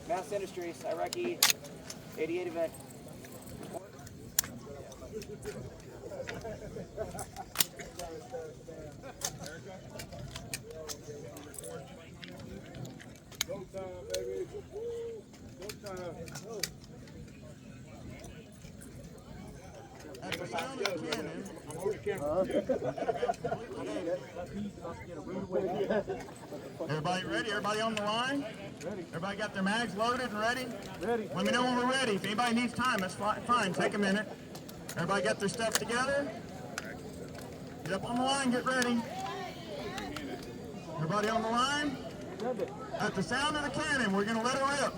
Mass Industries, Iraqi 88 event. Go time, baby. Go time. At the sound of the cannon, everybody ready? Everybody on the line? Ready. Everybody got their mags loaded and ready? Ready. Let me know when we're ready. If anybody needs time, that's fine. Take a minute. Everybody got their stuff together? Get up on the line, get ready. Everybody on the line? At the sound of the cannon, we're going to let her rip.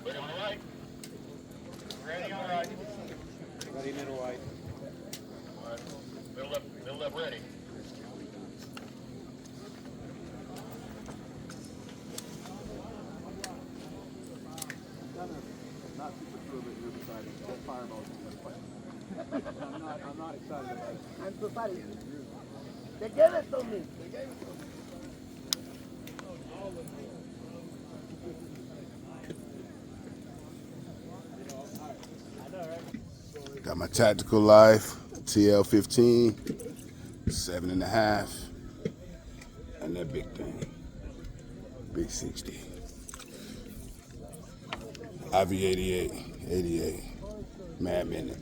Ready on the right. Ready on the right. Ready, middle white. All right. Middle up, ready. Not super sure that you're deciding what fireball is going to play. I'm not excited about it. I'm so sorry. They gave it to me. They gave it to me. Got my Tactical Life TL15, 7.5, and that big thing, big 60. IV8888, Mad Minute.